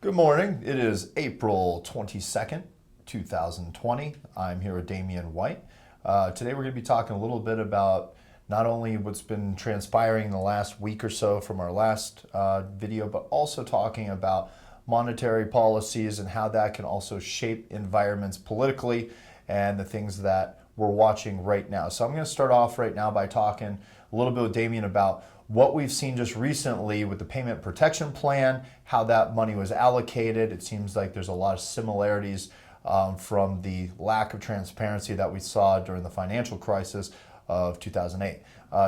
Good morning. It is April 22nd, 2020. I'm here with Damian White. Today we're going to be talking a little bit about not only what's been transpiring in the last week or so from our last video, but also talking about monetary policies and how that can also shape environments politically and the things that we're watching right now. So I'm going to start off right now by talking a little bit with Damian about what we've seen just recently with the payment protection plan, how that money was allocated. It seems like there's a lot of similarities from the lack of transparency that we saw during the financial crisis of 2008.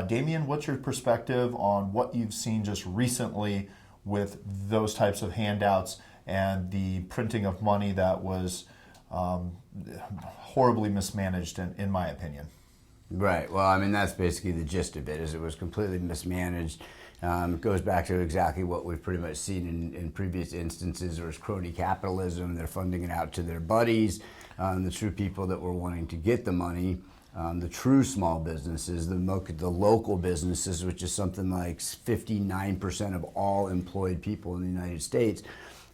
Damian, what's your perspective on what you've seen just recently with those types of handouts and the printing of money that was horribly mismanaged, in my opinion? Right. Well, I mean, that's basically the gist of it, is it was completely mismanaged. It goes back to exactly what we've pretty much seen in previous instances. There was crony capitalism. They're funding it out to their buddies, the true people that were wanting to get the money, the true small businesses, the local businesses, which is something like 59% of all employed people in the United States,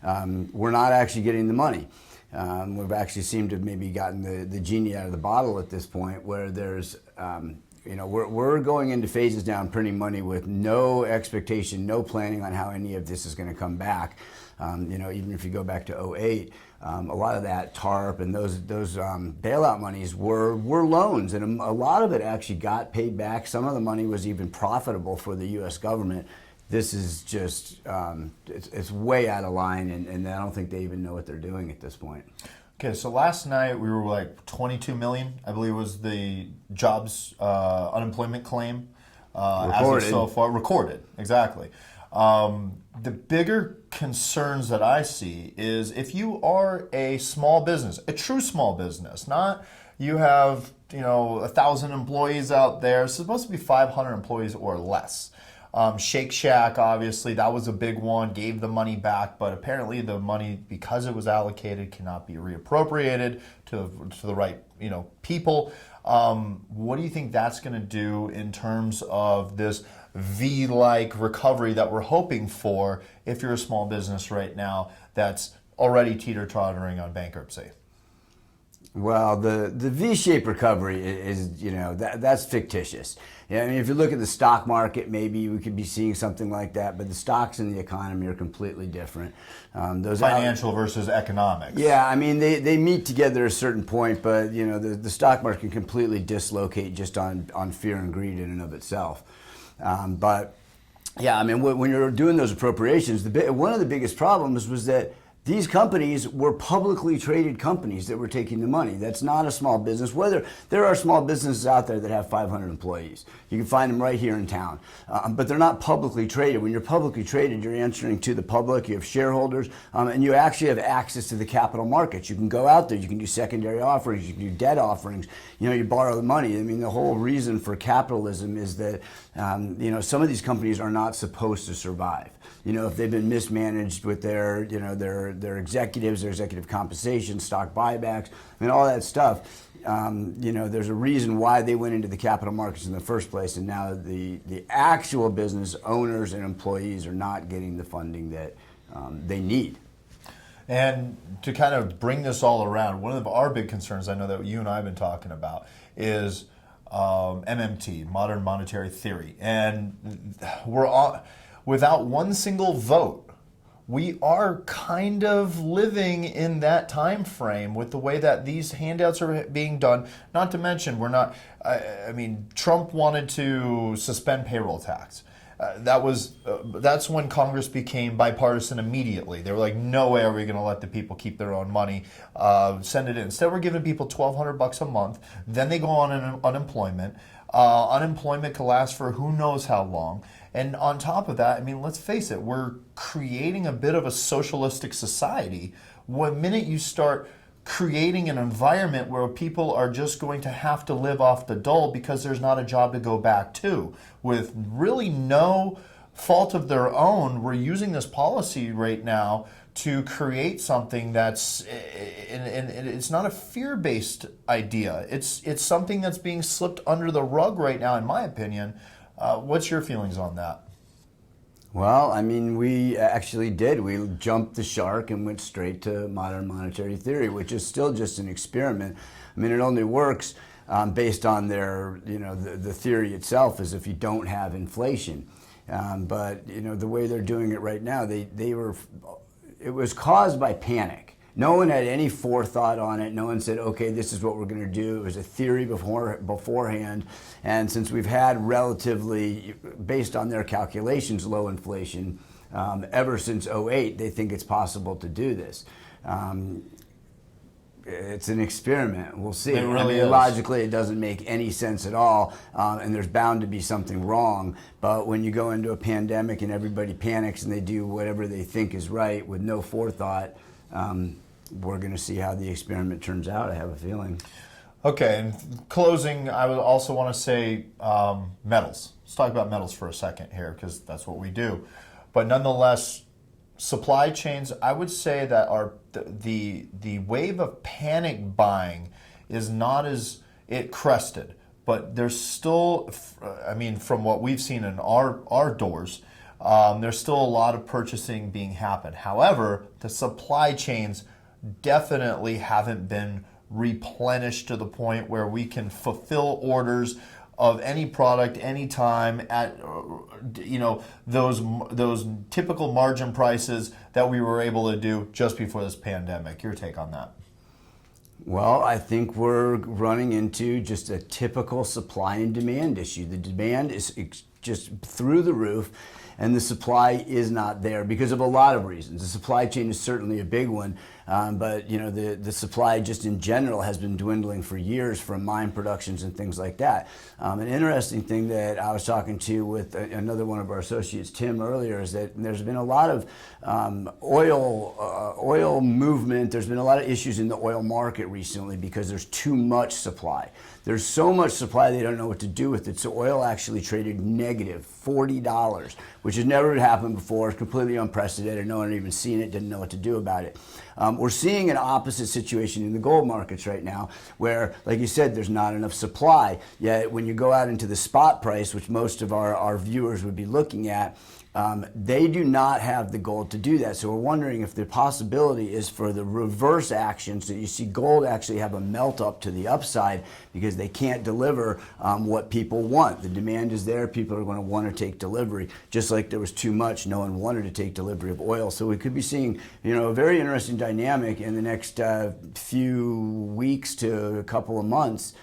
were not actually getting the money. We've actually seemed to have maybe gotten the genie out of the bottle at this point, where there's, we're going into phases now, printing money with no expectation, no planning on how any of this is going to come back. Even if you go back to '08, a lot of that TARP and those bailout monies were loans, and a lot of it actually got paid back. Some of the money was even profitable for the U.S. government. This is just, it's way out of line, and I don't think they even know what they're doing at this point. Okay, so last night we were like 22 million, I believe was the jobs unemployment claim. Recorded. As of so far. Recorded, exactly. The bigger concerns that I see is if you are a small business, a true small business, not you have 1,000 employees out there, it's supposed to be 500 employees or less. Shake Shack, obviously, that was a big one, gave the money back, but apparently the money, because it was allocated, cannot be reappropriated to the right people. What do you think that's going to do in terms of this V-like recovery that we're hoping for if you're a small business right now that's already teeter-tottering on bankruptcy? Well, the V-shaped recovery is, that's fictitious. Yeah, I mean, if you look at the stock market, maybe we could be seeing something like that, but the stocks and the economy are completely different. Financial versus economics. Yeah, I mean, they meet together at a certain point, but, the stock market can completely dislocate just on fear and greed in and of itself. But, yeah, I mean, when you're doing those appropriations, one of the biggest problems was that these companies were publicly traded companies that were taking the money. That's not a small business. Whether there are small businesses out there that have 500 employees. You can find them right here in town. But they're not publicly traded. When you're publicly traded, you're answering to the public, you have shareholders, and you actually have access to the capital markets. You can go out there, you can do secondary offerings, you can do debt offerings, you borrow the money. I mean, the whole reason for capitalism is that, some of these companies are not supposed to survive. If they've been mismanaged with their executives, their executive compensation, stock buybacks, I mean, all that stuff, there's a reason why they went into the capital markets in the first place, and now the actual business owners and employees are not getting the funding that they need. And to kind of bring this all around, one of our big concerns, I know that you and I have been talking about, is MMT, modern monetary theory. And without one single vote, we are kind of living in that time frame with the way that these handouts are being done. Not to mention, Trump wanted to suspend payroll tax. That's when Congress became bipartisan immediately. They were like, no way are we going to let the people keep their own money, send it in. Instead, we're giving people $1,200 a month. Then they go on unemployment. Unemployment can last for who knows how long. And on top of that, let's face it, we're creating a bit of a socialistic society. The minute you start creating an environment where people are just going to have to live off the dole because there's not a job to go back to, with really no fault of their own, we're using this policy right now to create something that's, and it's not a fear-based idea. It's something that's being slipped under the rug right now, in my opinion. What's your feelings on that? Well, I mean, we actually did. We jumped the shark and went straight to modern monetary theory, which is still just an experiment. I mean, it only works based on their, the theory itself is if you don't have inflation. But, the way they're doing it right now, it was caused by panic. No one had any forethought on it. No one said, okay, this is what we're going to do. It was a theory beforehand. And since we've had relatively, based on their calculations, low inflation, ever since '08, they think it's possible to do this. It's an experiment. We'll see. It really is. Logically, it doesn't make any sense at all, and there's bound to be something wrong. But when you go into a pandemic and everybody panics and they do whatever they think is right with no forethought, we're going to see how the experiment turns out, I have a feeling. Okay, and closing, I would also want to say metals. Let's talk about metals for a second here, because that's what we do. But nonetheless, supply chains, I would say that the wave of panic buying is not as it crested, but there's still, I mean, from what we've seen in our doors, there's still a lot of purchasing being happened. However, the supply chains definitely haven't been replenished to the point where we can fulfill orders of any product anytime at those typical margin prices that we were able to do just before this pandemic. Your take on that? Well, I think we're running into just a typical supply and demand issue. The demand is just through the roof, and the supply is not there because of a lot of reasons. The supply chain is certainly a big one, but the supply just in general has been dwindling for years from mine productions and things like that. An interesting thing that I was talking to with another one of our associates, Tim, earlier, is that there's been a lot of oil movement. There's been a lot of issues in the oil market recently because there's too much supply. There's so much supply they don't know what to do with it. So oil actually traded negative $40, which has never happened before. It's completely unprecedented. No one had even seen it, didn't know what to do about it. We're seeing an opposite situation in the gold markets right now where, like you said, there's not enough supply. Yet when you go out into the spot price, which most of our viewers would be looking at, they do not have the gold to do that. So we're wondering if the possibility is for the reverse action, so you see gold actually have a melt up to the upside because they can't deliver what people want. The demand is there. People are going to want to take delivery. Just like there was too much, no one wanted to take delivery of oil. So we could be seeing, a very interesting dynamic in the next few weeks to a couple of months.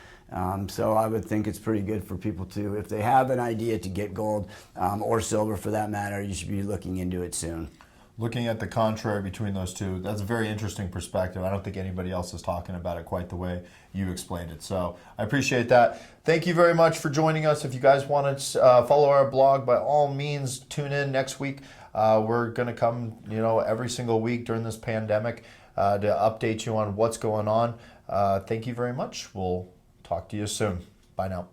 So I would think it's pretty good for people to, if they have an idea to get gold or silver for that matter, you should be looking into it soon. Looking at the contrary between those two, that's a very interesting perspective. I don't think anybody else is talking about it quite the way you explained it. So I appreciate that. Thank you very much for joining us. If you guys want to follow our blog, by all means, tune in next week. We're going to come, every single week during this pandemic to update you on what's going on. Thank you very much. We'll talk to you soon. Bye now.